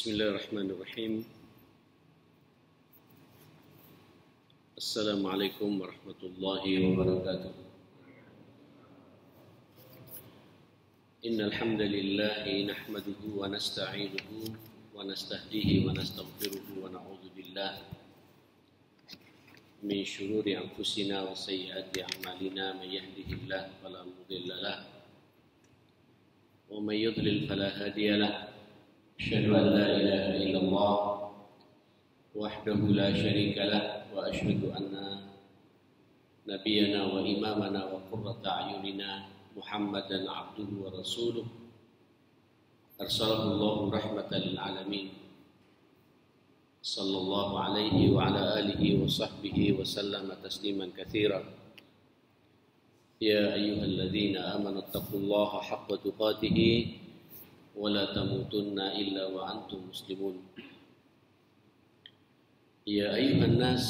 Bismillahirrahmanirrahim. Assalamualaikum warahmatullahi wabarakatuh. Innal hamdalillah nahmaduhu wa nasta'inuhu wa nastahdihi wa nastaghfiruhu wa na'udzu billah min shururi anfusina wa sayyiati a'malina may yahdihillahu fala mudilla lahu wa may yudlil fala hadiya lahu. أشهد أن لا إله إلا الله وحده لا شريك له وأشهد أن نبينا وإمامنا وقرة أعيننا محمدا عبده ورسوله أرسله الله رحمة للعالمين صلى الله عليه وعلى آله وصحبه وسلم تسليما كثيرا يا أيها الذين آمنوا اتقوا الله حق تقاته ولا تموتن إلا وأنتم مسلمون يا أيها الناس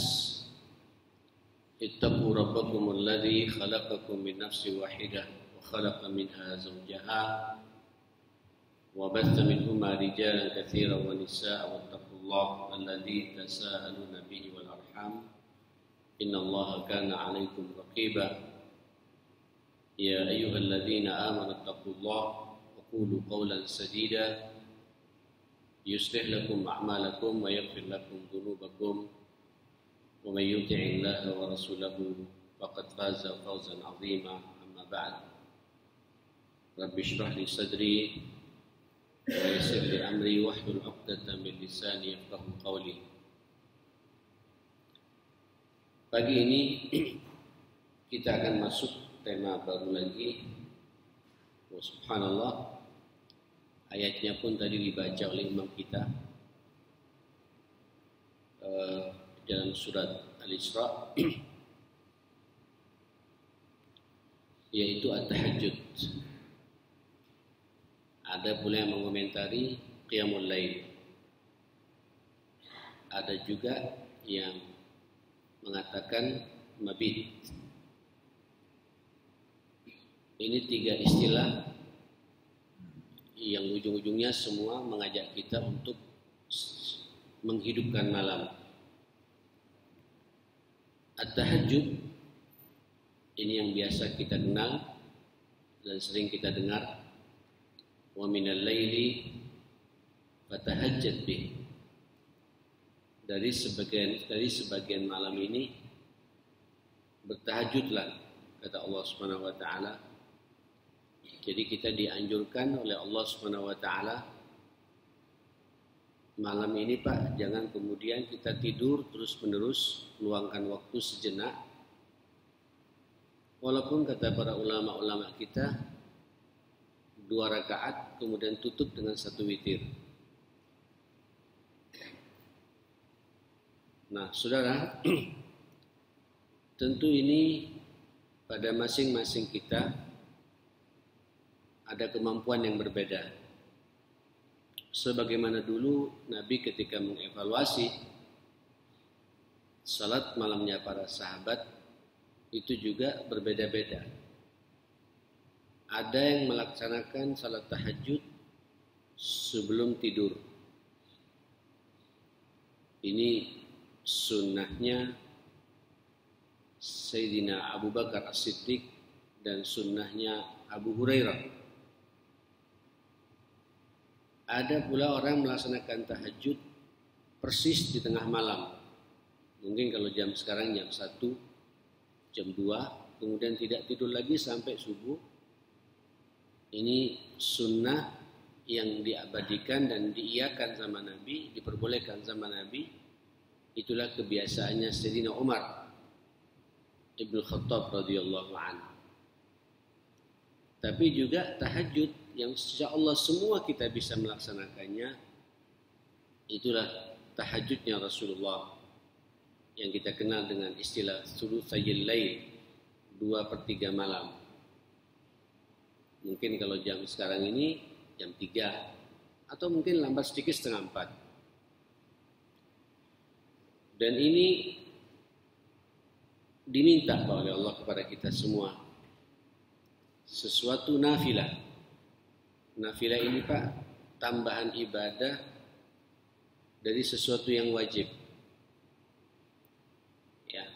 اتقوا ربكم الذي خلقكم من نفس واحدة وخلق منها زوجها وبث منهما رجالا كثيرا ونساء واتقوا الله الذي تساءلون به والأرحام إن الله كان عليكم رقيبا يا أيها الذين آمنوا اتقوا الله قولوا قولا سديدا يصلح لكم أعمالكم ويغفر لكم ذنوبكم ومن يطع الله ورسوله فقد فاز فوزا عظيما أما بعد رب اشرح لي صدري ويسر لي أمري واحلل عقدة من لساني يفقهوا قولي. Pagi ini kita akan masuk tema baru lagi. Subhanallah, ayatnya pun tadi dibaca oleh imam kita dalam surat Al-Isra, yaitu At-Tahajjud. Ada pula yang mengomentari Qiyamul Lail. Ada juga yang mengatakan Mabit. Ini tiga istilah yang ujung-ujungnya semua mengajak kita untuk menghidupkan malam. At-tahajjud ini yang biasa kita kenal dan sering kita dengar. Wa minal laili fatahajjad bih. Dari sebagian malam ini bertahajudlah, kata Allah Subhanahu wa taala. Jadi kita dianjurkan oleh Allah Subhanahu wa taala malam ini Pak, jangan kemudian kita tidur terus-menerus, luangkan waktu sejenak. Walaupun kata para ulama-ulama kita 2 rakaat kemudian tutup dengan 1 witir. Nah, Saudara, tentu ini pada masing-masing kita ada kemampuan yang berbeda. Sebagaimana dulu Nabi ketika mengevaluasi salat malamnya para sahabat itu juga berbeda-beda. Ada yang melaksanakan salat tahajud sebelum tidur. Ini sunnahnya Sayyidina Abu Bakar As-Siddiq dan sunnahnya Abu Hurairah. Ada pula orang melaksanakan tahajud persis di tengah malam. Mungkin kalau jam sekarang jam 1, jam 2, kemudian tidak tidur lagi sampai subuh. Ini sunnah yang diabadikan dan diiyakan sama Nabi, diperbolehkan sama Nabi. Itulah kebiasaannya Sayyidina Umar Ibnu Khattab radhiyallahu anhu. Tapi juga tahajud yang insyaallah semua kita bisa melaksanakannya, itulah tahajudnya Rasulullah yang kita kenal dengan istilah thulutsayil lail, 2/3 malam. Mungkin kalau jam sekarang ini jam 3 atau mungkin lambat sedikit 3:30. Dan ini diminta oleh Allah kepada kita semua. Sesuatu nafilah. Nafilah ini Pak, tambahan ibadah dari sesuatu yang wajib. Ya.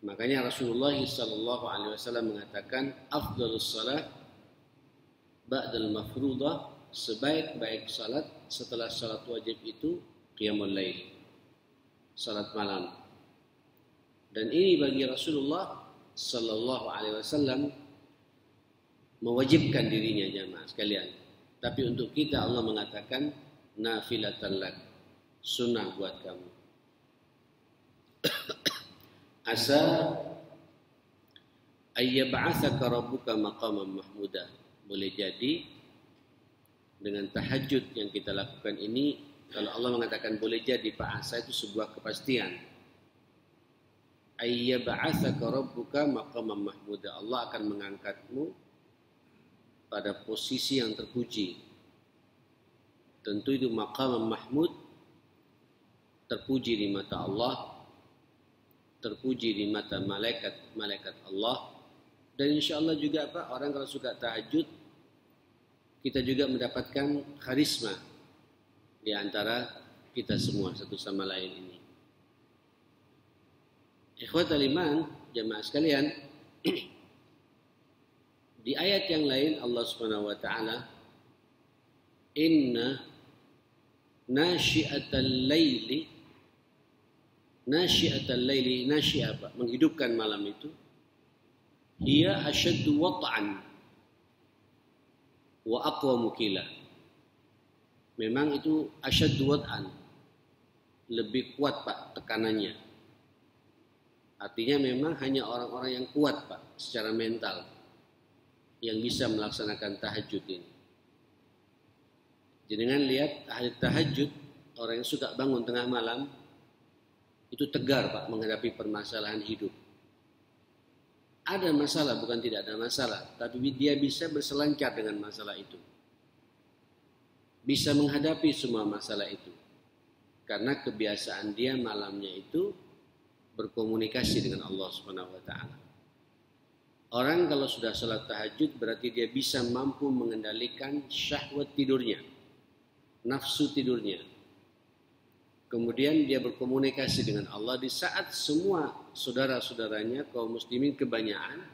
Makanya Rasulullah sallallahu alaihi wasallam mengatakan afdhalus salat ba'dal mafruḍah, sebaik-baik salat setelah salat wajib itu qiyamul lail, salat malam. Dan ini bagi Rasulullah sallallahu alaihi wasallam mewajibkan dirinya jamaah sekalian. Tapi untuk kita Allah mengatakan nafilatan lak, sunnah buat kamu. Asa ayyab'atsaka rabbuka maqaman mahmuda. Boleh jadi dengan tahajud yang kita lakukan ini, kalau Allah mengatakan boleh jadi, Pak Asa itu sebuah kepastian. Ayyab'atsaka rabbuka maqaman mahmuda. Allah akan mengangkatmu pada posisi yang terpuji. Tentu itu maqam mahmud, terpuji di mata Allah, terpuji di mata malaikat Allah. Dan insya Allah juga Pak, orang kalau suka tahajud, kita juga mendapatkan karisma di antara kita semua satu sama lain ini. Ikhwatal iman, jamaah sekalian, di ayat yang lain Allah Subhanahu wa taala, inna nasyi'atal laili, nasyi'ah, menghidupkan malam itu, hiya asyaddu wat'an wa aqwamu qila. Memang itu asyaddu wat'an, lebih kuat Pak tekanannya. Artinya memang hanya orang-orang yang kuat Pak secara mental yang bisa melaksanakan tahajud ini. Jangan lihat ahli tahajud, orang yang suka bangun tengah malam, itu tegar Pak menghadapi permasalahan hidup. Ada masalah, bukan tidak ada masalah, tapi dia bisa berselancar dengan masalah itu. Bisa menghadapi semua masalah itu. Karena kebiasaan dia malamnya itu berkomunikasi dengan Allah Subhanahu wa taala. Orang kalau sudah salat tahajud berarti dia bisa mampu mengendalikan syahwat tidurnya, nafsu tidurnya. Kemudian dia berkomunikasi dengan Allah di saat semua saudara-saudaranya kaum muslimin kebanyakan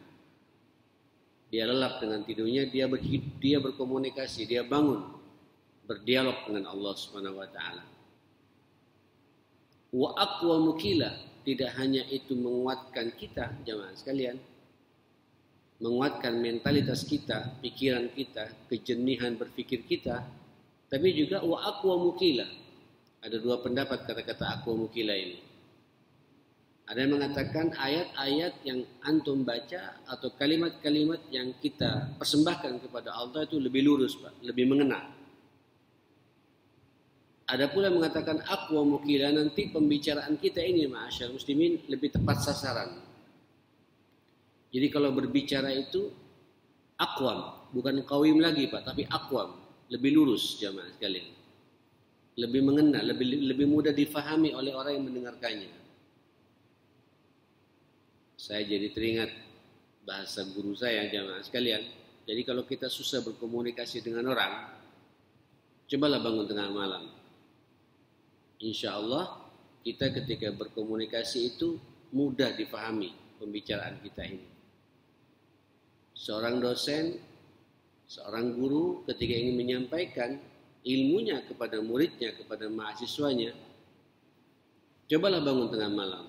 dia lelap dengan tidurnya, dia berkomunikasi, dia bangun berdialog dengan Allah Subhanahu wa taala. Wa aqwamu qila, tidak hanya itu menguatkan kita jamaah sekalian, menguatkan mentalitas kita, pikiran kita, kejernihan berpikir kita, tapi juga wa aqwamu qila. Ada dua pendapat kata-kata aqwamu qila ini. Ada yang mengatakan ayat-ayat yang antum baca atau kalimat-kalimat yang kita persembahkan kepada Allah itu lebih lurus Pak, lebih mengena. Ada pula yang mengatakan aqwamu qila, nanti pembicaraan kita ini ma'asyar muslimin lebih tepat sasaran. Jadi kalau berbicara itu aqwam, bukan qawim lagi Pak, tapi aqwam, lebih lurus jamaah sekalian. Lebih mengena, lebih mudah difahami oleh orang yang mendengarkannya. Saya jadi teringat bahasa guru saya jamaah sekalian. Jadi kalau kita susah berkomunikasi dengan orang, cobalah bangun tengah malam. Insya Allah kita ketika berkomunikasi itu mudah difahami pembicaraan kita ini. Seorang dosen, seorang guru ketika ingin menyampaikan ilmunya kepada muridnya, kepada mahasiswanya, cobalah bangun tengah malam.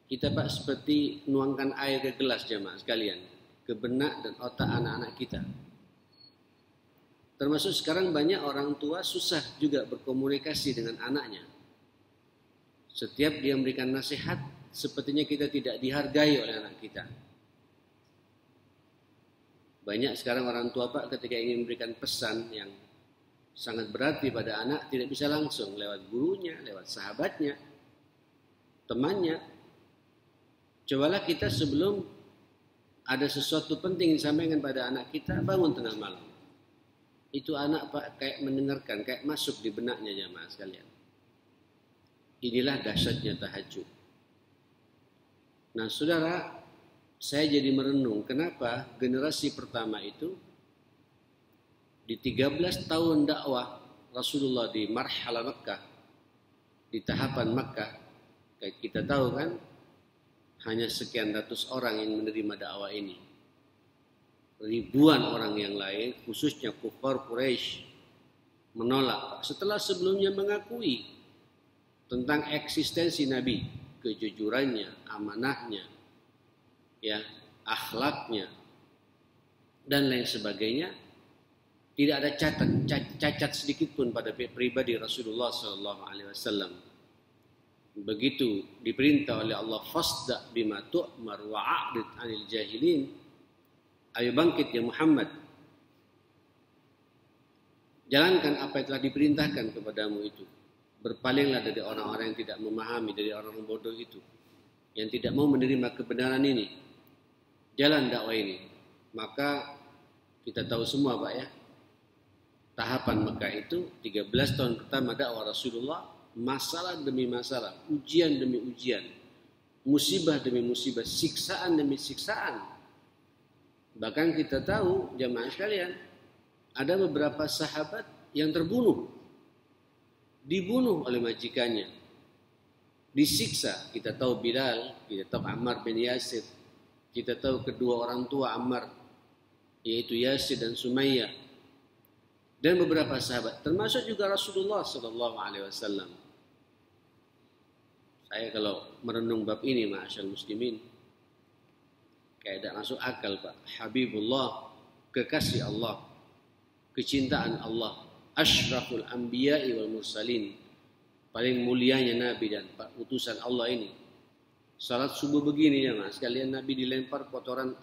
Kita Pak seperti nuangkan air ke gelas jamaah sekalian, ke benak dan otak anak-anak kita. Termasuk sekarang banyak orang tua susah juga berkomunikasi dengan anaknya. Setiap dia memberikan nasihat, sepertinya kita tidak dihargai oleh anak kita. Banyak sekarang orang tua Pak ketika ingin memberikan pesan yang sangat berarti pada anak, tidak bisa langsung, lewat gurunya, lewat sahabatnya, temannya. Cobalah kita sebelum ada sesuatu penting disampaikan pada anak kita, bangun tengah malam. Itu anak Pak kayak mendengarkan, kayak masuk di benaknya jamaah sekalian. Inilah dahsyatnya tahajud. Nah saudara, saya jadi merenung kenapa generasi pertama itu di 13 tahun dakwah Rasulullah di Marhalah Mekah, di tahapan Makkah, kayak kita tahu kan, hanya sekian ratus orang yang menerima dakwah ini. Ribuan orang yang lain, khususnya kufar Quraisy, menolak setelah sebelumnya mengakui tentang eksistensi Nabi, kejujurannya, amanahnya, ya, akhlaknya, dan lain sebagainya. Tidak ada cacat sedikit pun pada pribadi Rasulullah SAW. Begitu diperintah oleh Allah, fasda bima tu'mar wa a'rid 'anil jahilin. Ayo bangkit ya Muhammad, jalankan apa yang telah diperintahkan kepadamu itu. Berpalinglah dari orang-orang yang tidak memahami, dari orang-orang bodoh itu, yang tidak mau menerima kebenaran ini, jalan dakwah ini. Maka kita tahu semua Pak ya, tahapan Mekah itu 13 tahun pertama dakwah Rasulullah, masalah demi masalah, ujian demi ujian, musibah demi musibah, siksaan demi siksaan. Bahkan kita tahu jamaah sekalian, ada beberapa sahabat yang dibunuh oleh majikannya, disiksa. Kita tahu Bilal, kita tahu Ammar bin Yasir, kita tahu kedua orang tua Ammar, yaitu Yasir dan Sumayyah, dan beberapa sahabat, termasuk juga Rasulullah SAW. Saya kalau merenung bab ini, ma'asyal muslimin, kayak tidak masuk akal Pak. Habibullah, kekasih Allah, kecintaan Allah, asyraful anbiya'i wal mursalin, paling mulianya Nabi dan utusan Allah ini. Salat subuh begini ya mas, sekalian Nabi dilempar kotoran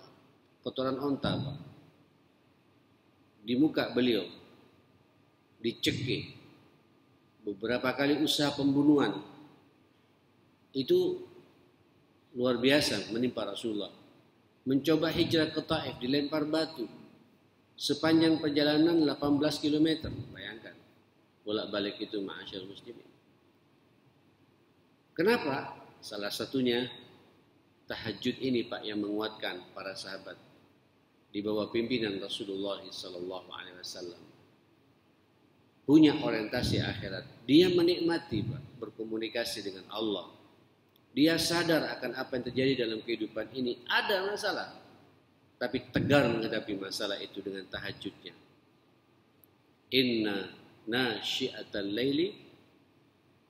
onta Pak, di muka beliau, dicekik. Beberapa kali usaha pembunuhan itu luar biasa menimpa Rasulullah. Mencoba hijrah ke Taif, dilempar batu sepanjang perjalanan 18 km. Bayangkan bolak-balik itu, ma'asyal muslimin. Kenapa? Salah satunya tahajud ini Pak, yang menguatkan para sahabat di bawah pimpinan Rasulullah SAW. Punya orientasi akhirat. Dia menikmati Pak, berkomunikasi dengan Allah. Dia sadar akan apa yang terjadi dalam kehidupan ini. Ada masalah, tapi tegar menghadapi masalah itu dengan tahajudnya. Inna nasyi'atal laili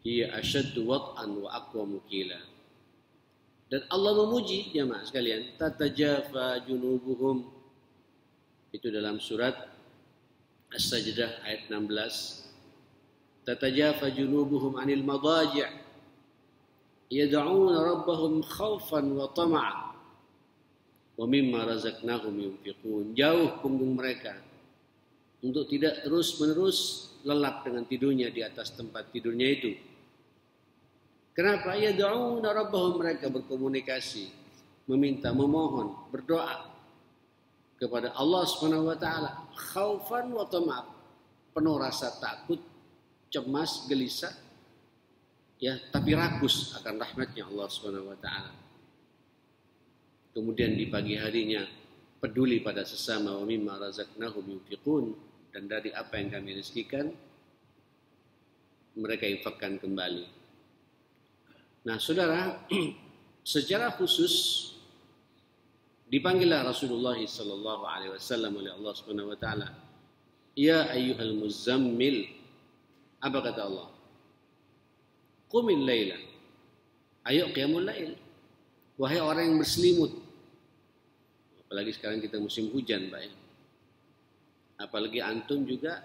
hiya asyaddu wat'an wa aqwamu qila. Dan Allah memuji jemaah sekalian, tatajafa junubuhum, itu dalam surat As-Sajdah ayat 16. Tatajafa junubuhum 'anil madaji' yad'una rabbahum khaufan wa tama'a wa mimma razaqnahum yunfiqun. Jauh punggung mereka untuk tidak terus-menerus lelap dengan tidurnya di atas tempat tidurnya itu. Kenapa? Yad'una rabbahum, mereka berkomunikasi, meminta, memohon, berdoa kepada Allah Subhanahu wa taala, khaufan wa tama'a, penuh rasa takut, cemas, gelisah, ya, tapi rakus akan rahmatnya Allah Subhanahu wa taala. Kemudian di pagi harinya peduli pada sesama, wa mimma razaqnahum yunfiqun, dan dari apa yang kami rezekikan mereka infakkan kembali. Nah, saudara, secara khusus dipanggillah Rasulullah sallallahu alaihi wasallam oleh Allah Subhanahu wa taala, ya ayyuhal muzammil. Apa kata Allah? Qumil laila, ayo qiyamul lail, wahai orang yang berselimut. Apalagi sekarang kita musim hujan, Pak ya. Apalagi antum juga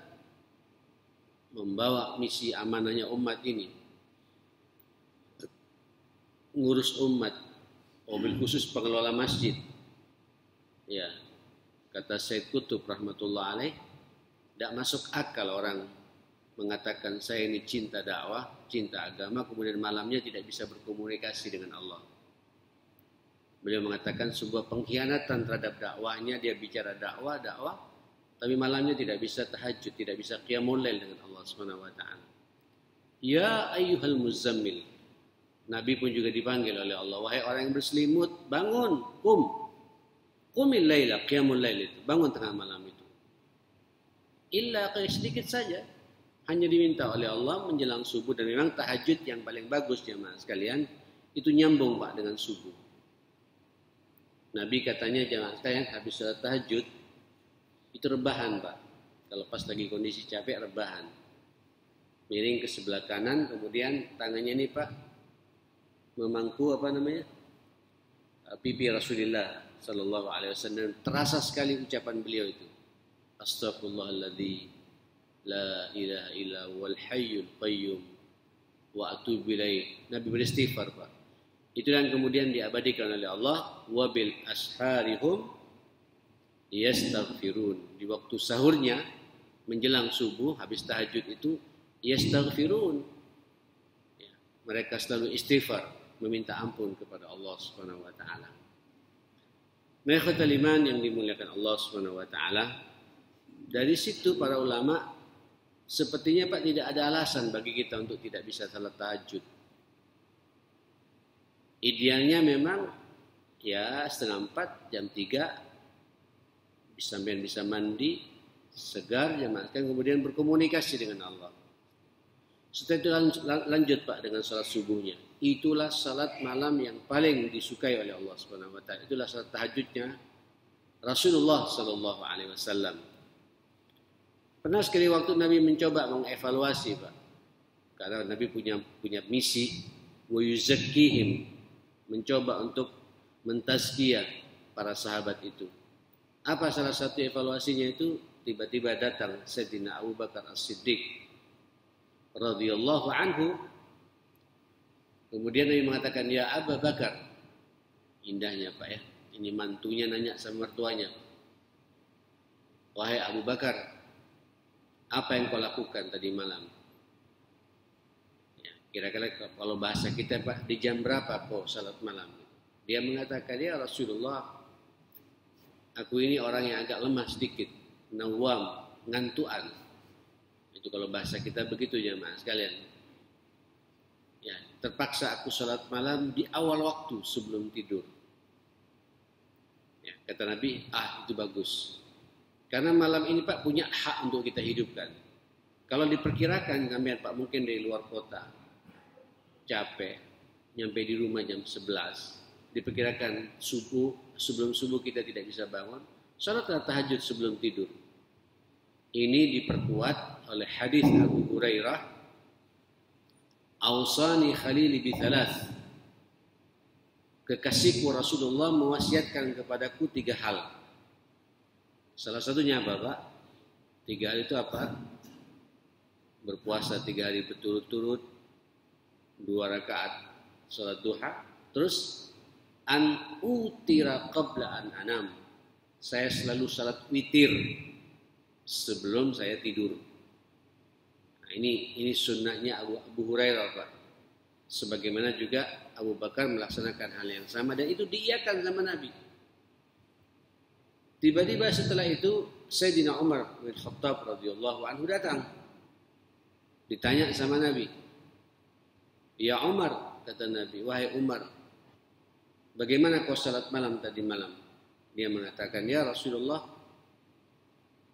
membawa misi amanahnya umat ini, ngurus umat, mobil khusus pengelola masjid. Ya, kata Said Qutb rahmatullah alaih, tidak masuk akal orang mengatakan saya ini cinta dakwah, cinta agama, kemudian malamnya tidak bisa berkomunikasi dengan Allah. Beliau mengatakan sebuah pengkhianatan terhadap dakwahnya. Dia bicara dakwah, tapi malamnya tidak bisa tahajud, tidak bisa qiyamul lail dengan Allah Subhanahu wa taala. Ya ayyuhal muzammil. Nabi pun juga dipanggil oleh Allah, wahai orang yang berselimut, bangun, qumil laila, qiyamul lail itu, bangun tengah malam itu. Illa kayak sedikit saja, hanya diminta oleh Allah menjelang subuh, dan memang tahajud yang paling bagus jemaah sekalian itu nyambung Pak dengan subuh. Nabi katanya jemaah sekalian habis salat tahajud itu rebahan Pak. Kalau pas lagi kondisi capek rebahan. Miring ke sebelah kanan, kemudian tangannya ini Pak memangku pipi Rasulullah sallallahu alaihi wasallam. Terasa sekali ucapan beliau itu. Astaghfirullahalladzi la ilaha illa huwal hayyul qayyum wa atubu ilaih. Nabi beristighfar Pak. Itu yang kemudian diabadikan oleh Allah, wa bil asharihum yastaghfirun. Di waktu sahurnya menjelang subuh habis tahajud itu yastaghfirun. Ya, mereka selalu istighfar, meminta ampun kepada Allah Subhanahu wa taala. Ikhwatal iman yang dimuliakan Allah Subhanahu wa taala, dari situ para ulama sepertinya Pak tidak ada alasan bagi kita untuk tidak bisa salat tahajud. Idealnya memang ya 3:30 jam 3 sampai bisa mandi segar jemaah, kemudian berkomunikasi dengan Allah. Setelah itu lanjut Pak dengan salat subuhnya. Itulah salat malam yang paling disukai oleh Allah Subhanahu wa taala. Itulah salat tahajudnya Rasulullah sallallahu alaihi wasallam. Pernah sekali waktu Nabi mencoba mengevaluasi Pak. Karena Nabi punya misi wa yuzakkihim, mencoba untuk mentazkiyah para sahabat itu. Apa salah satu evaluasinya itu? Tiba-tiba datang Sayyidina Abu Bakar As-Siddiq radhiyallahu anhu. Kemudian Nabi mengatakan, ya Abu Bakar. Indahnya Pak ya. Ini mantunya nanya sama mertuanya. Wahai Abu Bakar, apa yang kau lakukan tadi malam? Kira-kira kalau bahasa kita Pak, di jam berapa kau salat malam? Dia mengatakan, ya Rasulullah, aku ini orang yang agak lemah sedikit, nawam, ngantuan. Itu kalau bahasa kita begitu jemaah sekalian. Ya, terpaksa aku salat malam di awal waktu sebelum tidur. Ya, kata Nabi, itu bagus. Karena malam ini Pak punya hak untuk kita hidupkan. Kalau diperkirakan kami Pak mungkin dari luar kota, capek, nyampe di rumah jam 11, diperkirakan sebelum subuh kita tidak bisa bangun, salat tahajud sebelum tidur. Ini diperkuat oleh hadis Abu Hurairah, "Ausani khalili bi thalath." Kekasihku Rasulullah mewasiatkan kepadaku 3 hal. Salah satunya apa, Pak? 3 hal itu apa? Berpuasa 3 hari berturut-turut, 2 rakaat salat duha, terus an utira qabla an anam. Saya selalu salat witir sebelum saya tidur. Nah, ini sunnahnya Abu Hurairah Pak. Sebagaimana juga Abu Bakar melaksanakan hal yang sama dan itu diiyakan sama Nabi. Tiba-tiba setelah itu Sayyidina Umar bin Khattab radhiyallahu anhu datang. Ditanya sama Nabi. Ya Umar, kata Nabi, wahai Umar, bagaimana kau salat malam tadi malam? Dia mengatakan, ya Rasulullah,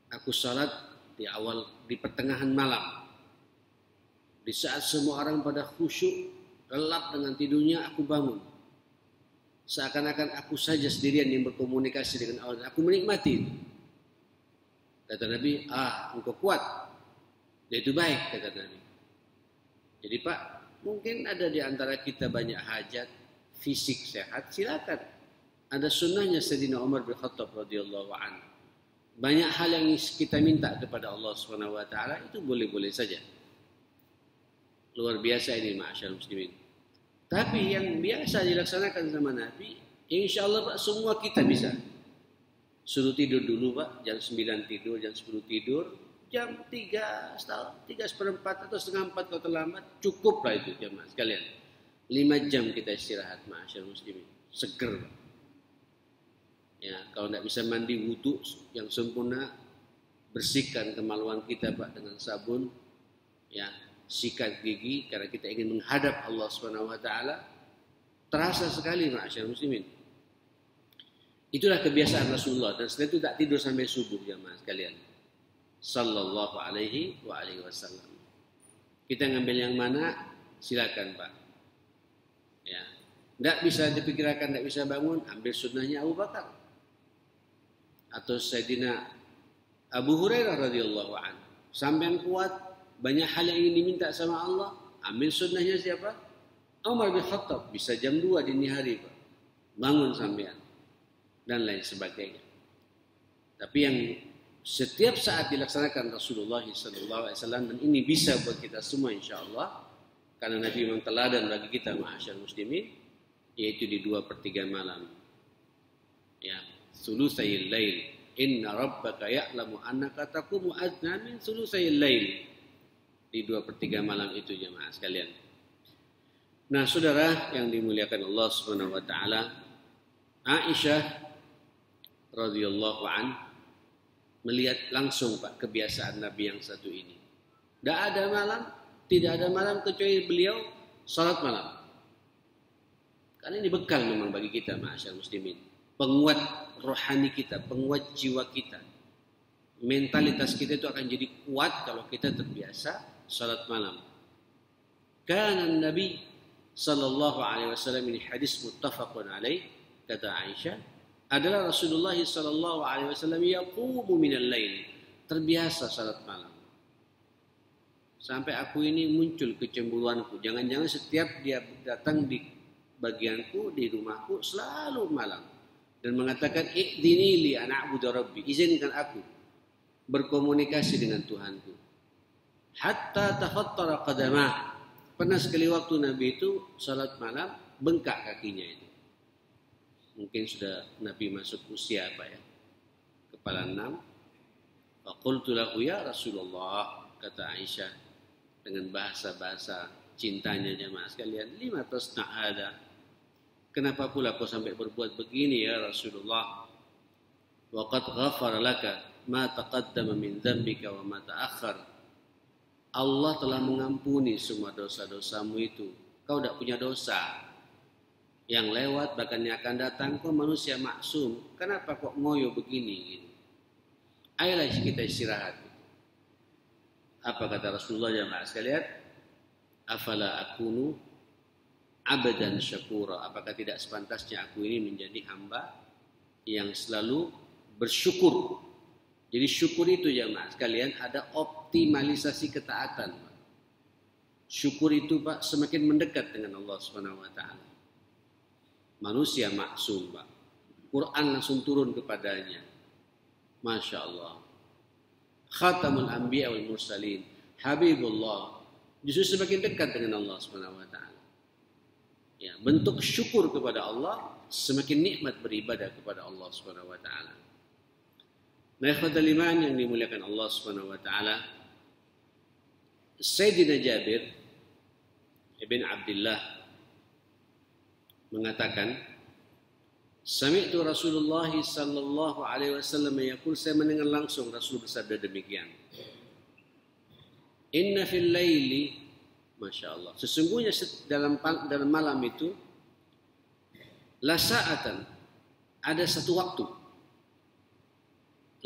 aku salat di pertengahan malam. Di saat semua orang pada khusyuk, gelap dengan tidurnya, aku bangun. Seakan-akan aku saja sendirian yang berkomunikasi dengan Allah. Aku menikmati itu. Kata Nabi, engkau kuat. Dan itu baik, kata Nabi. Jadi Pak, mungkin ada di antara kita banyak hajat, fisik sehat, silakan. Ada sunnahnya Sayyidina Umar bin Khattab radhiyallahu anhu. Banyak hal yang kita minta kepada Allah Subhanahu wa taala itu boleh-boleh saja. Luar biasa ini ma'asyarul muslimin. Tapi yang biasa dilaksanakan sama Nabi, insya Allah Pak, semua kita bisa. Suruh tidur dulu Pak, jam 9 tidur, jam 10 tidur, jam 3:4 atau 3:30 kalau terlambat, cukup lah itu jemaah sekalian. 5 jam kita istirahat ma'asyarul muslimin. Seger. Ya, kalau tidak bisa mandi wudu yang sempurna, bersihkan kemaluan kita Pak dengan sabun, ya, sikat gigi karena kita ingin menghadap Allah Subhanahu wa taala. Terasa sekali ma'asyarul muslimin. Itulah kebiasaan Rasulullah dan setelah itu tak tidur sampai subuh jemaah sekalian. Sallallahu alaihi wa alihi wasallam. Kita ngambil yang mana? Silakan Pak. Ya, tidak bisa dipikirkan, tidak bisa bangun, ambil sunnahnya Abu Bakar atau Sayyidina Abu Hurairah radhiyallahu anhu. Sampai kuat, banyak hal yang ingin diminta sama Allah, ambil sunnahnya siapa? Umar bin Khattab. Bisa jam 2 dini hari Pak, bangun sampean dan lain sebagainya. Tapi yang setiap saat dilaksanakan Rasulullah SAW, dan ini bisa buat kita semua insya Allah, karena Nabi memang teladan bagi kita ma'asyar muslimin, yaitu di 2/3 malam. Ya, sulusayil lail. Inna rabbaka ya'lamu annaka taqumu adna min sulusayil lail. Di 2/3 malam itu jemaah sekalian. Nah, saudara yang dimuliakan Allah Subhanahu wa taala, Aisyah radhiyallahu an melihat langsung Pak kebiasaan Nabi yang satu ini. Tidak ada malam kecuali beliau salat malam. Karena ini bekal memang bagi kita ma'asyar muslimin. Penguat rohani kita, penguat jiwa kita. Mentalitas kita itu akan jadi kuat kalau kita terbiasa salat malam. Kana Nabi sallallahu alaihi wasallam, ini hadis muttafaqun alaih, kata Aisyah, adalah Rasulullah sallallahu alaihi wasallam yaqumu minal lail, terbiasa salat malam. Sampai aku ini muncul kecemburuanku, jangan-jangan setiap dia datang di bagianku, di rumahku selalu malam dan mengatakan i'dini li an a'budu rabbi, izinkan aku berkomunikasi dengan Tuhanku. Hatta tafattara qadamah, pernah sekali waktu Nabi itu salat malam bengkak kakinya itu. Mungkin sudah Nabi masuk usia apa ya, kepala 6. Faqultu lahu ya Rasulullah, kata Aisyah dengan bahasa-bahasa cintanya jemaah sekalian, lima tasna' hada, kenapa pula kau sampai berbuat begini ya Rasulullah? Wa qad ghafara laka ma taqaddama min dzambika wa ma ta'akhkhar. Allah telah mengampuni semua dosa-dosamu itu. Kau tidak punya dosa yang lewat bahkan yang akan datang. Kau manusia maksum, kenapa kok ngoyo begini gitu? Ayolah kita istirahat. Apa kata Rasulullah jemaah sekalian? Afala akunu abadan syakura, apakah tidak sepantasnya aku ini menjadi hamba yang selalu bersyukur. Jadi syukur itu jemaah sekalian ada optimalisasi ketaatan. Syukur itu Pak semakin mendekat dengan Allah Subhanahu wa taala. Manusia maksum Pak, Quran langsung turun kepadanya. Masya Allah. Khatamul anbiya wal mursalin, Habibullah, justru semakin dekat dengan Allah Subhanahu wa taala. Ya, bentuk syukur kepada Allah, semakin nikmat beribadah kepada Allah Subhanahu wa taala. Nah, ikhwatal iman yang dimuliakan Allah Subhanahu wa taala, Sayyidina Jabir ibn Abdullah mengatakan, sami'tu Rasulullah sallallahu alaihi wasallam yaqul, saya mendengar langsung Rasul bersabda demikian. Inna fil laili, Masya Allah, sesungguhnya dalam malam itu, la sa'atan, ada satu waktu,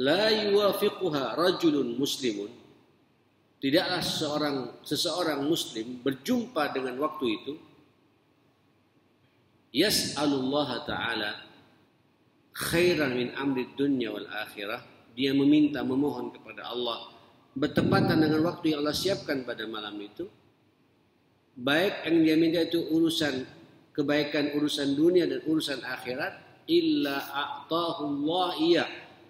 la yuwafiquha rajulun muslimun, tidaklah seseorang muslim berjumpa dengan waktu itu, yas'alullaha ta'ala khairan min amri dunya wal akhirah, dia memohon kepada Allah bertepatan dengan waktu yang Allah siapkan pada malam itu, baik yang dia minta itu urusan kebaikan, urusan dunia dan urusan akhirat, illa a'tahullah iya,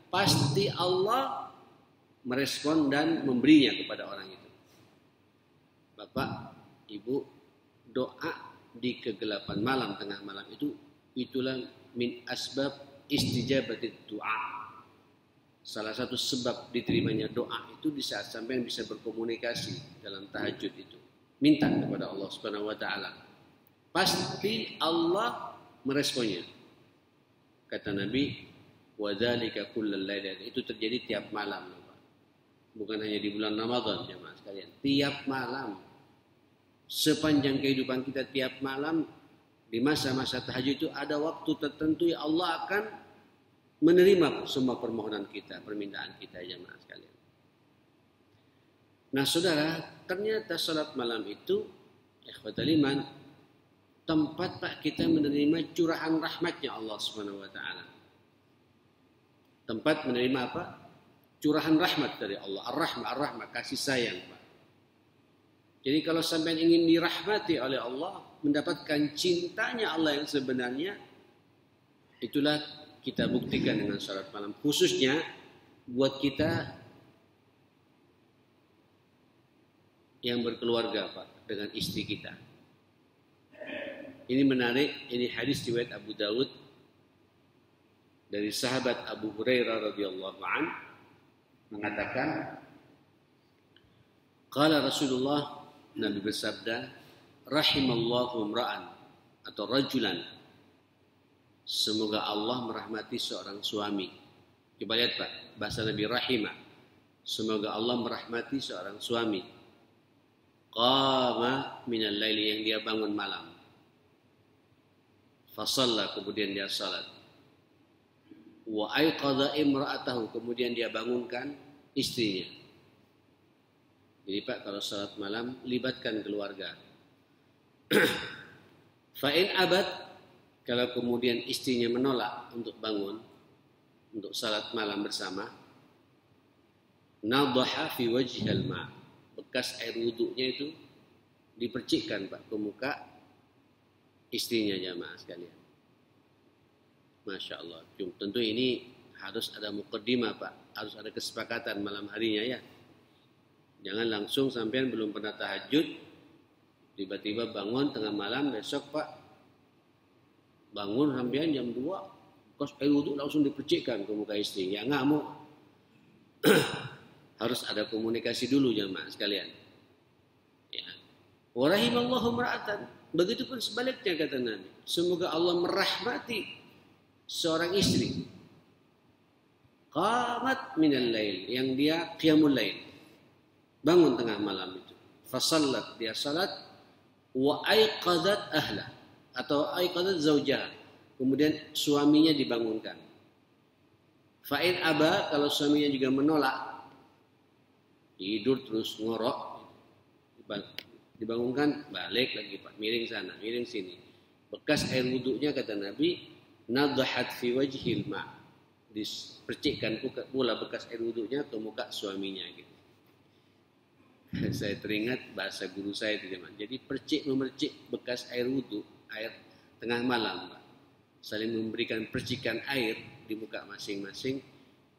pasti Allah merespon dan memberinya kepada orang itu. Bapak, Ibu, doa di kegelapan malam, tengah malam itu, itulah min asbab istijabatid doa. Salah satu sebab diterimanya doa itu di saat sampai bisa berkomunikasi dalam tahajud itu. Minta kepada Allah Subhanahu wa taala. Pasti Allah meresponnya. Kata Nabi, wa dzalika kullal lail, itu terjadi tiap malam, Bapak. Bukan hanya di bulan Ramadan jemaah sekalian, tiap malam. Sepanjang kehidupan kita tiap malam di masa-masa tahajud itu ada waktu tertentu yang Allah akan menerima semua permohonan kita, permintaan kita jemaah sekalian. Nah, saudara, ternyata salat malam itu ikhwatal iman tempat Pak kita menerima curahan rahmatnya Allah Subhanahu wa taala. Tempat menerima apa? Curahan rahmat dari Allah. Ar-rahmah, kasih sayang, Pak. Jadi kalau sampai ingin dirahmati oleh Allah, mendapatkan cintanya Allah yang sebenarnya, itulah kita buktikan dengan salat malam. Khususnya buat kita yang berkeluarga, Pak, dengan istri kita. Ini menarik, ini hadis riwayat Abu Dawud dari sahabat Abu Hurairah radhiyallahu an mengatakan, qala Rasulullah, Nabi bersabda, rahimallahu imra'an atau rajulan, semoga Allah merahmati seorang suami. Coba lihat Pak, bahasa Nabi rahimah, semoga Allah merahmati seorang suami. Qama minal laili, yang dia bangun malam. Fasalla, kemudian dia salat. Wa aiqadha imra'atahu, kemudian dia bangunkan istrinya. Jadi Pak, kalau salat malam libatkan keluarga. Fa'in abad, kalau kemudian istrinya menolak untuk bangun untuk salat malam bersama, nadhaha fi wajhil ma', bekas air wudunya itu dipercikkan Pak ke muka istrinya, jamaah sekalian. Masya Allah. Tentu ini harus ada muqaddimah Pak, harus ada kesepakatan malam harinya ya. Jangan langsung sampean belum pernah tahajud, tiba-tiba bangun tengah malam, besok Pak bangun sampean jam 2, kos air wudu langsung dipercikkan ke muka istri. Ya ngamuk. Harus ada komunikasi dulu jamaah sekalian. Ya. Wa rahimallahu imra'atan. Begitupun sebaliknya kata Nabi. Semoga Allah merahmati seorang istri. Qamat minal lail, yang dia qiyamul lail. Bangun tengah malam itu. Fasallat, dia salat. Wa aiqadat ahlah, atau aiqadat zaujah. Kemudian suaminya dibangunkan. Fa'in aba, kalau suaminya juga menolak, tidur terus ngorok, dibangunkan, balik lagi Pak, miring sana, miring sini. Bekas air wudunya kata Nabi, nadhahat fi wajhil ma', dipercikkan pula bekas air wudunya ke muka suaminya gitu. Saya teringat bahasa guru saya itu zaman. Jadi percik memercik bekas air wudu, air tengah malam, Pak. Saling memberikan percikan air di muka masing-masing,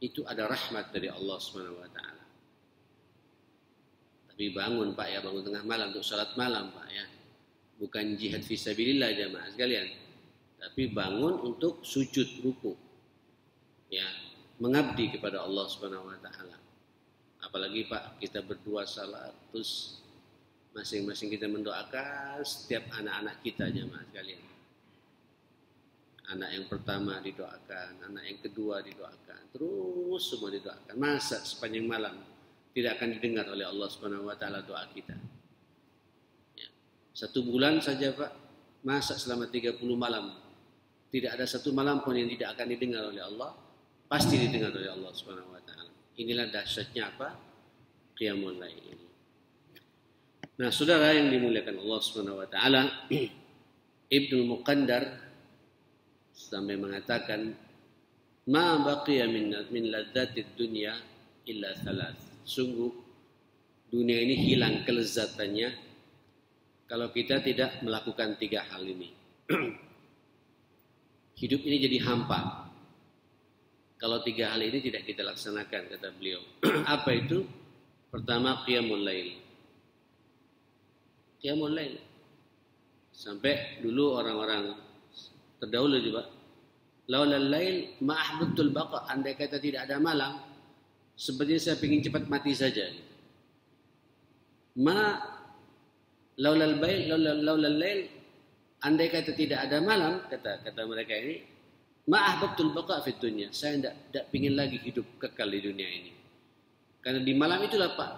itu ada rahmat dari Allah Subhanahu wa taala. Tapi bangun Pak ya, bangun tengah malam untuk salat malam Pak ya. Bukan jihad fisabilillah jamaah sekalian. Tapi bangun untuk sujud ruku. Ya, mengabdi kepada Allah Subhanahu wa taala. Apalagi Pak, kita berdua salat, terus masing-masing kita mendoakan setiap anak-anak kita jamaah sekalian. Anak yang pertama didoakan, anak yang kedua didoakan, terus semua didoakan. Masa sepanjang malam tidak akan didengar oleh Allah Subhanahu wa taala doa kita? Ya. 1 bulan saja Pak, masa selama 30 malam tidak ada 1 malam pun yang tidak akan didengar oleh Allah? Pasti didengar oleh Allah Subhanahu wa taala. Inilah dahsyatnya apa? Qiyamul lail ini. Nah, saudara yang dimuliakan Allah Subhanahu wa taala, Ibnu Muqaddar sampai mengatakan, ma baqiya min ladzatid dunya illa thalath. Sungguh dunia ini hilang kelezatannya kalau kita tidak melakukan 3 hal ini. Hidup ini jadi hampa kalau 3 hal ini tidak kita laksanakan, kata beliau. Apa itu? Pertama, qiyamul lail. Qiyamul lail. Sampai dulu orang-orang terdahulu juga, laulal lail ma ahbabtul baqa, andai kata tidak ada malam, sepertinya saya ingin cepat mati saja. Ma laulal lail, andai kata tidak ada malam, kata mereka ini, ma ahbabtul baqa fid dunya, saya tidak ingin lagi hidup kekal di dunia ini. Karena di malam itulah Pak,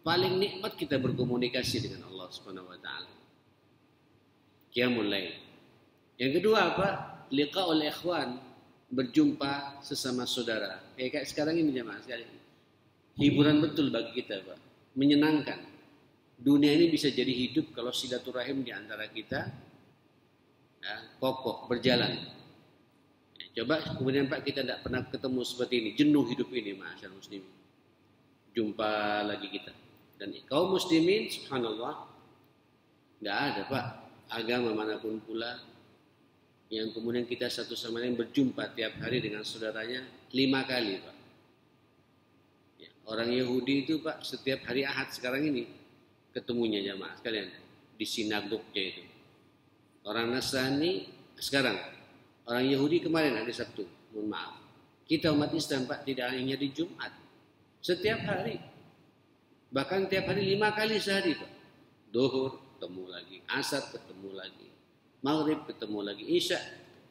paling nikmat kita berkomunikasi dengan Allah Subhanahu wa taala. Qiyamul lail. Yang kedua apa? Liqa'ul ikhwan, berjumpa sesama saudara. Kayak sekarang ini jemaah sekalian. Hiburan betul bagi kita Pak, menyenangkan. Dunia ini bisa jadi hidup kalau silaturahim di antara kita ya, kokoh berjalan. Ya, coba kemudian Pak kita tidak pernah ketemu seperti ini, jenuh hidup ini, masyaallah muslimin. Jumpa lagi kita. Dan kaum muslimin, subhanallah, tidak ada Pak agama manapun pula yang kemudian kita satu sama lain berjumpa tiap hari dengan saudaranya 5 kali Pak. Ya, orang Yahudi itu Pak setiap hari Ahad sekarang ini ketemunya jamaah sekalian di sinagognya itu. Orang Nasrani sekarang, orang Yahudi kemarin hari Sabtu, mohon maaf. Kita umat Islam Pak tidak hanya di Jumat, setiap hari, bahkan tiap hari 5 kali sehari Pak. Duhur ketemu lagi, asar ketemu lagi, maghrib ketemu lagi, isya,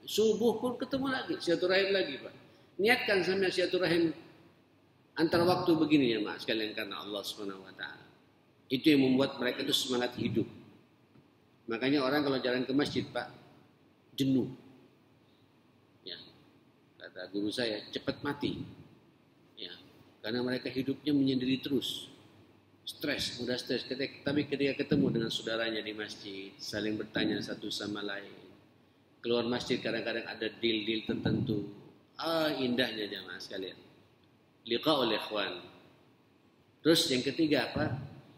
subuh pun ketemu lagi, silaturahim lagi Pak. Niatkan sama silaturahim antar waktu begini ya Mas sekalian karena Allah Subhanahu wa taala. Itu yang membuat mereka itu semangat hidup. Makanya orang kalau jalan ke masjid Pak jenuh. Ya. Kata guru saya, cepat mati. Ya. Karena mereka hidupnya menyendiri terus. Stres, mudah stres. Tapi ketika ketemu dengan saudaranya di masjid, saling bertanya satu sama lain. Keluar masjid kadang-kadang ada deal-deal tertentu. Indahnya jamaah sekalian. Liqa'ul ikhwan. Terus yang ketiga apa?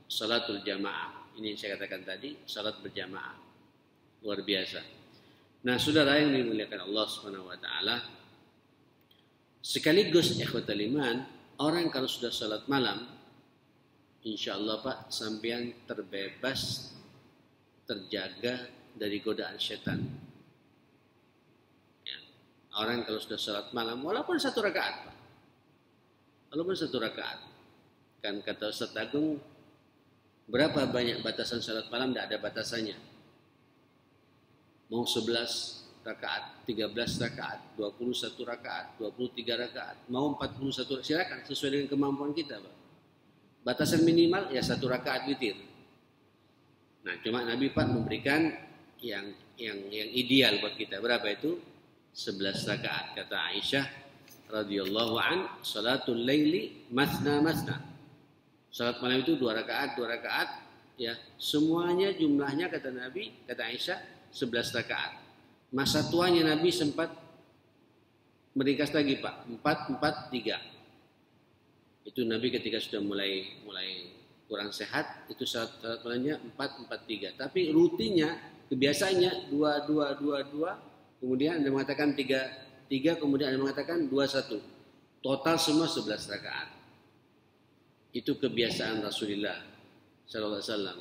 Salatul jamaah. Ini yang saya katakan tadi, salat berjamaah. Luar biasa. Nah, saudara yang dimuliakan Allah Subhanahu wa taala, sekaligus ikhwatul iman, orang kalau sudah salat malam, insyaallah Pak, sampean terbebas, terjaga dari godaan setan. Ya. Orang kalau sudah salat malam, walaupun 1 rakaat Pak. Walaupun 1 rakaat. Kan kata Ustaz Agung, berapa banyak batasan salat malam? Tidak ada batasannya. Mau 11 rakaat, 13 rakaat, 21 rakaat, 23 rakaat, mau 41 silakan sesuai dengan kemampuan kita, Pak. Batasan minimal ya 1 rakaat witir. Nah, cuma Nabi Pak memberikan yang ideal buat kita. Berapa itu? 11 rakaat. Kata Aisyah radhiyallahu an, salatul laili masna masna. Salat malam itu 2 rakaat, 2 rakaat, ya. Semuanya jumlahnya kata Nabi, kata Aisyah 11 rakaat. Masa tuanya Nabi sempat meringkas lagi, Pak, 4-4-3. Itu Nabi ketika sudah mulai kurang sehat, itu salat malamnya 4-4-3. Tapi rutinnya, kebiasaannya 2-2-2-2, kemudian ada mengatakan 3, kemudian ada mengatakan 2-1. Total semua 11 rakaat. Itu kebiasaan Rasulullah sallallahu alaihi wasallam.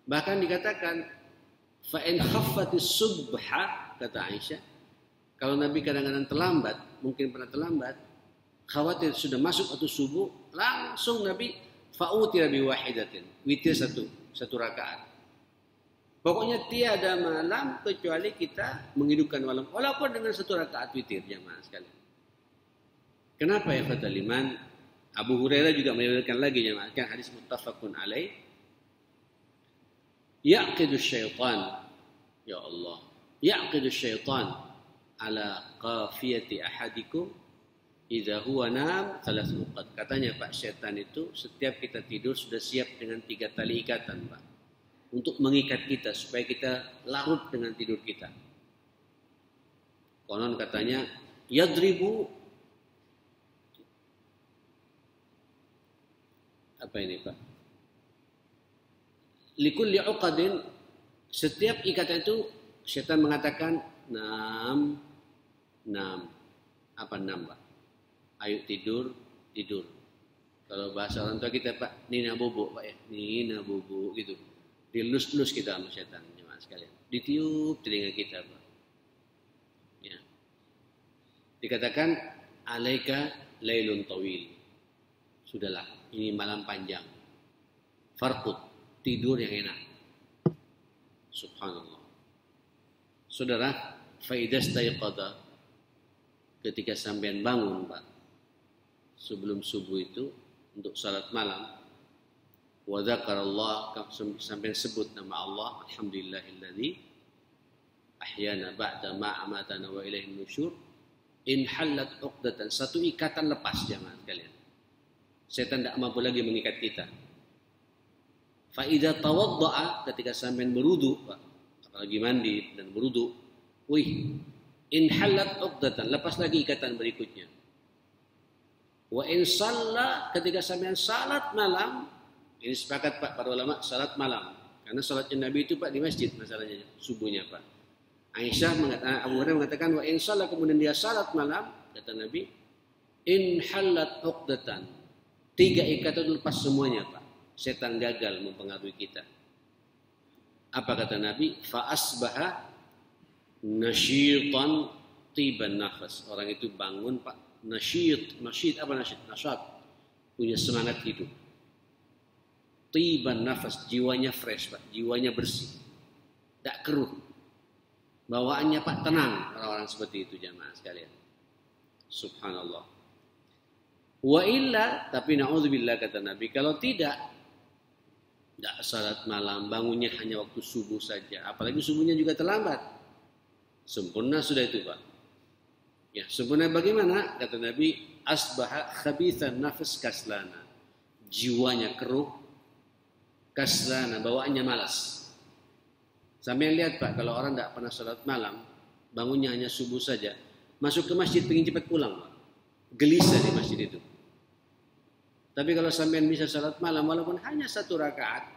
Bahkan dikatakan fa in khaffatis subha, kata Aisyah, kalau Nabi kadang-kadang terlambat, mungkin pernah terlambat, khawatir sudah masuk atau subuh, langsung Nabi fa'utira bi wahidatin, witir satu rakaat. Pokoknya tiada malam kecuali kita menghidupkan malam, walaupun dengan 1 rakaat witir, jamaah sekalian. Kenapa ya fatal iman? Abu Hurairah juga meriwayatkan lagi, jemaah, kan hadis muttafaqun alaih. Yaqidu syaitan, ya Allah, yaqidu syaitan ala qafiyati ahadikum idza huwa nam 3 nuqat. Katanya Pak, syaitan itu setiap kita tidur sudah siap dengan 3 tali ikatan, Pak, untuk mengikat kita supaya kita larut dengan tidur kita. Konon katanya yadribu, apa ini Pak? Likulli uqadin, setiap ikatan itu syaitan mengatakan nam. Apa nam, Pak? Ayo tidur. Kalau bahasa orang tua kita, Pak, nina bobo, Pak ya. Nina bobo gitu. Dilus-lus kita sama syaitan, jemaah sekalian. Ditiup telinga kita, Pak. Ya. Dikatakan alaika lailun tawil. Sudahlah, ini malam panjang. Farqud, tidur yang enak. Subhanallah. Saudara, faidas tayqadha, ketika sampean bangun, Pak, sebelum subuh itu untuk salat malam, wa dzakarallah, sampean sebut nama Allah, alhamdulillahilladzi ahyana ba'da ma amatana wa ilaihin nusyur. In halat uqdatan, 1 ikatan lepas, jemaah sekalian. Setan tidak mampu lagi mengikat kita. Fa idza tawaddaa, ketika sampean berwudu, Pak, apalagi mandi dan berwudu, wih, in halat uqdatan, lepas lagi ikatan berikutnya. Wa in shalla, ketika sampean salat malam, ini sepakat Pak para ulama, salat malam. Karena salatnya Nabi itu Pak di masjid masalahnya, subuhnya Pak. Aisyah mengatakan, Abu Hurairah mengatakan wa in shalla, kemudian dia salat malam, kata Nabi, in halat uqdatan, 3 ikatan lepas semuanya Pak. Setan gagal mempengaruhi kita. Apa kata Nabi? Fa asbaha nasyitan tiban nafas. Orang itu bangun Pak, nasyid apa nasyid? Nasyat, punya semangat hidup. Tiban nafas, jiwanya fresh Pak, jiwanya bersih, tidak keruh. Bawaannya Pak tenang, orang-orang seperti itu jamaah sekalian. Subhanallah. Wa illa, tapi na'udzubillah kata Nabi, kalau tidak salat malam, bangunnya hanya waktu subuh saja, apalagi subuhnya juga terlambat, sempurna sudah itu Pak. Ya, sempurna bagaimana? Kata Nabi, asbaha khabithan nafas kaslana, jiwanya keruh, kaslana, bawaannya malas. Sampai lihat Pak, kalau orang tidak pernah salat malam, bangunnya hanya subuh saja, masuk ke masjid pengen cepat pulang Pak, gelisah di masjid itu. Tapi kalau sampean bisa salat malam walaupun hanya 1 rakaat,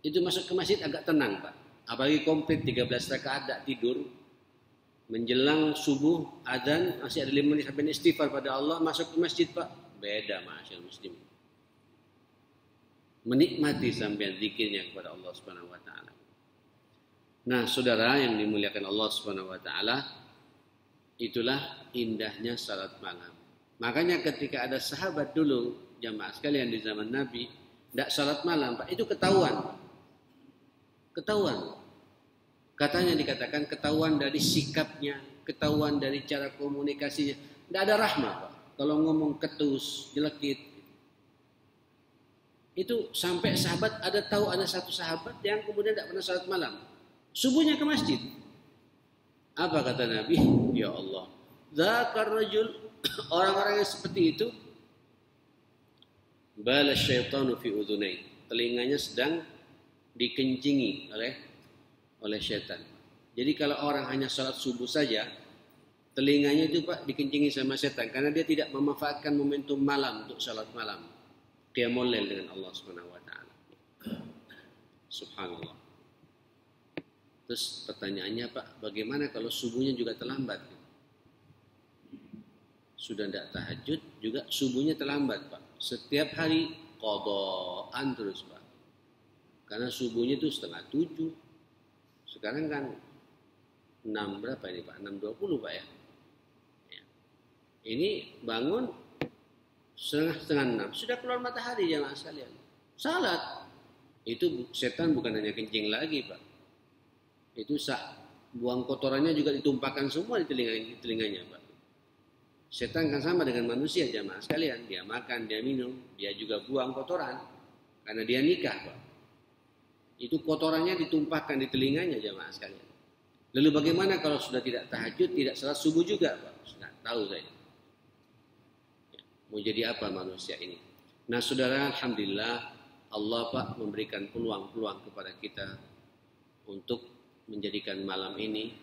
itu masuk ke masjid agak tenang Pak. Apalagi komplit 13 rakaat tidak tidur, menjelang subuh adzan masih ada 5 menit sampai istighfar pada Allah, masuk ke masjid Pak, beda masyaallah muslim. Menikmati sampean zikirnya kepada Allah Subhanahu wa taala. Nah, saudara yang dimuliakan Allah Subhanahu wa taala, itulah indahnya salat malam. Makanya ketika ada sahabat dulu, jamaah sekalian di zaman Nabi, tidak salat malam, Pak, itu ketahuan. Ketahuan. Katanya dikatakan ketahuan dari sikapnya, ketahuan dari cara komunikasinya. Tidak ada rahmah Pak. Kalau ngomong ketus, jelekit. Itu sampai sahabat ada satu sahabat yang kemudian tidak pernah salat malam. Subuhnya ke masjid. Apa kata Nabi? Ya Allah, dzakar rajul, orang-orang yang seperti itu, bala syaitanu fi udhunai, telinganya sedang dikencingi oleh syaitan. Jadi kalau orang hanya salat subuh saja, telinganya itu Pak dikencingi sama syaitan karena dia tidak memanfaatkan momentum malam untuk salat malam. Qiyamul lail dengan Allah Subhanahu wa taala. Subhanallah. Terus pertanyaannya Pak, bagaimana kalau subuhnya juga terlambat? Sudah tidak tahajud juga subuhnya terlambat Pak. Setiap hari qadaan terus Pak. Karena subuhnya itu 6:30. Sekarang kan 6 berapa ini Pak? 6:20 Pak ya. Ini bangun setengah 6 sudah keluar matahari jamaah sekalian. Salat. Itu setan bukan hanya kencing lagi Pak. Itu buang kotorannya juga ditumpahkan semua di telinganya Pak. Setan kan sama dengan manusia jamaah sekalian. Dia makan, dia minum, dia juga buang kotoran. Karena dia nikah Pak. Itu kotorannya ditumpahkan di telinganya jamaah sekalian. Lalu bagaimana kalau sudah tidak tahajud, tidak salat subuh juga Pak? Sudah tahu saya. Mau jadi apa manusia ini? Nah saudara, alhamdulillah Allah Pak memberikan peluang-peluang kepada kita untuk menjadikan malam ini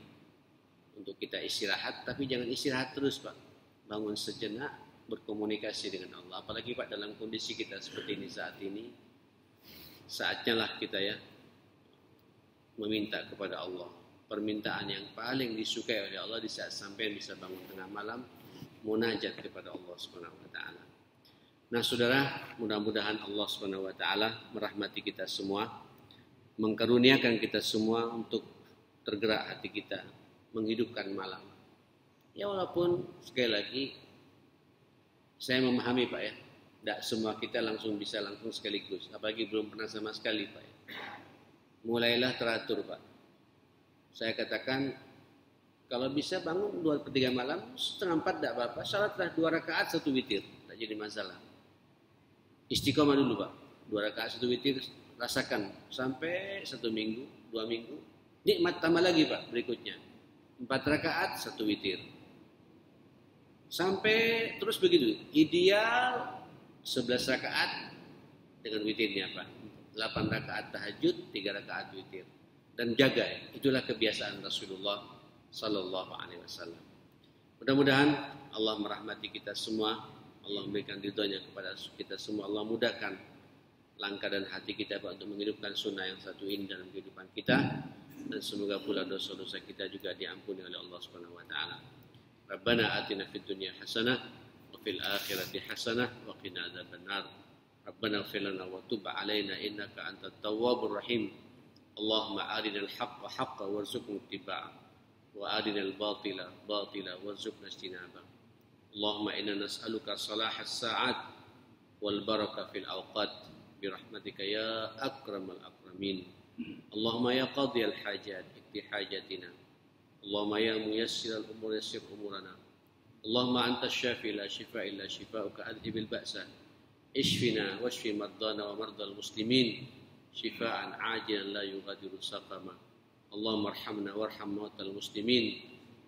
untuk kita istirahat, tapi jangan istirahat terus Pak. Bangun sejenak, berkomunikasi dengan Allah. Apalagi Pak dalam kondisi kita seperti ini saat ini, saatnya lah kita ya meminta kepada Allah. Permintaan yang paling disukai oleh Allah di saat sampai bisa bangun tengah malam, munajat kepada Allah Subhanahu wa taala. Nah, saudara, mudah-mudahan Allah Subhanahu wa taala merahmati kita semua, mengkaruniakan kita semua untuk tergerak hati kita menghidupkan malam. Ya walaupun sekali lagi saya memahami Pak ya, tidak semua kita bisa langsung sekaligus, apalagi belum pernah sama sekali Pak ya. Mulailah teratur Pak. Saya katakan kalau bisa bangun 2/3 malam, 3:30 tidak apa-apa, salatlah 2 rakaat 1 witir, tak jadi masalah. Istiqomah dulu Pak, 2 rakaat 1 witir, rasakan sampai 1 minggu, 2 minggu, nikmat tambah lagi Pak berikutnya, 4 rakaat 1 witir. Sampai terus begitu. Ideal 11 rakaat dengan witirnya Pak. 8 rakaat tahajud, 3 rakaat witir. Dan jaga ya. Itulah kebiasaan Rasulullah sallallahu alaihi wasallam. Mudah-mudahan Allah merahmati kita semua, Allah memberikan ridhonya kepada kita semua, Allah mudahkan langkah dan hati kita untuk menghidupkan sunnah yang satu ini dalam kehidupan kita, dan semoga pula dosa-dosa kita juga diampuni oleh Allah Subhanahu wa taala. Rabbana atina fid dunya hasanah wa fil akhirati hasanah wa qina adzabannar. Rabbana ighfir lana wa tub 'alaina innaka antat tawwabur rahim. Allahumma arinal haqqa haqqan warzuqna ittiba'ah wa arinal batila batila warzuqna ijtinabah. Allahumma inna nas'aluka salahas sa'at wal baraka fil awqat bi rahmatika ya akramal akramin. Allahumma ya qadiyal hajat ikti hajatina. Allahumma ya muyassiral umur yassir umurana. Allahumma anta syafi la shifa illa shifauka adhibil ba'sa. Ishfina washfi mardana wa mardal muslimin shifaan ajilan la yughadiru saqama. Allahumma arhamna warham mautal muslimin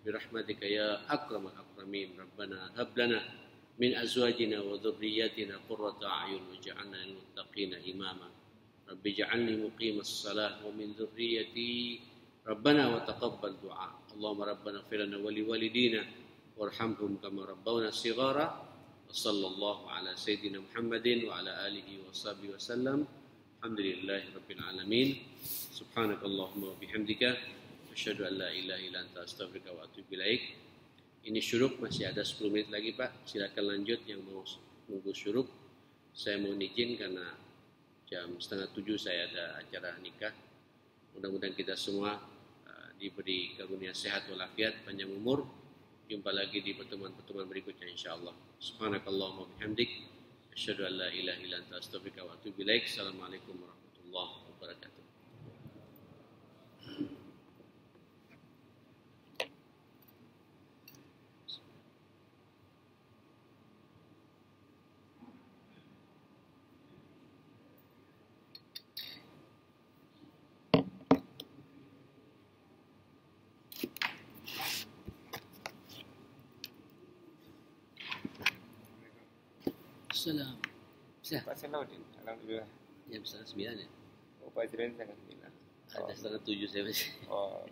birahmatika ya akramal akramin. Rabbana hab lana min azwajina wa dhurriyyatina qurrata a'yun waj'alna lil muttaqina imama. Rabbi ij'alni muqimas salah wa min dhurriyyati Rabbana wa taqabbal du'a. Allahumma rabbana ighfir lana wa liwalidina warhamhum kama rabbawna shighara. Wa sallallahu ala sayyidina Muhammadin wa ala alihi wa sahbihi wa sallam. Alhamdulillahi rabbil alamin. Subhanakallahumma wa bihamdika asyhadu an la ilaha illa anta astaghfiruka wa atubu ilaik. Ini syuruk, masih ada 10 menit lagi Pak. Silakan lanjut yang mau nunggu syuruk. Saya mohon izin karena jam 6:30 saya ada acara nikah. Mudah-mudahan kita semua diberi karunia sehat walafiat, panjang umur. Jumpa lagi di pertemuan-pertemuan berikutnya insyaallah. Subhanakallahumma bihamdik asyhadu an la ilaha illa anta astaghfiruka wa atubu ilaik. Assalamualaikum warahmatullahi wabarakatuh. Salam. Bisa. Pak Salahuddin, alhamdulillah. Jam 9:30 ya? Oh, Pak Zirin sangat minat. Ada 7:30 saya masih. Oh.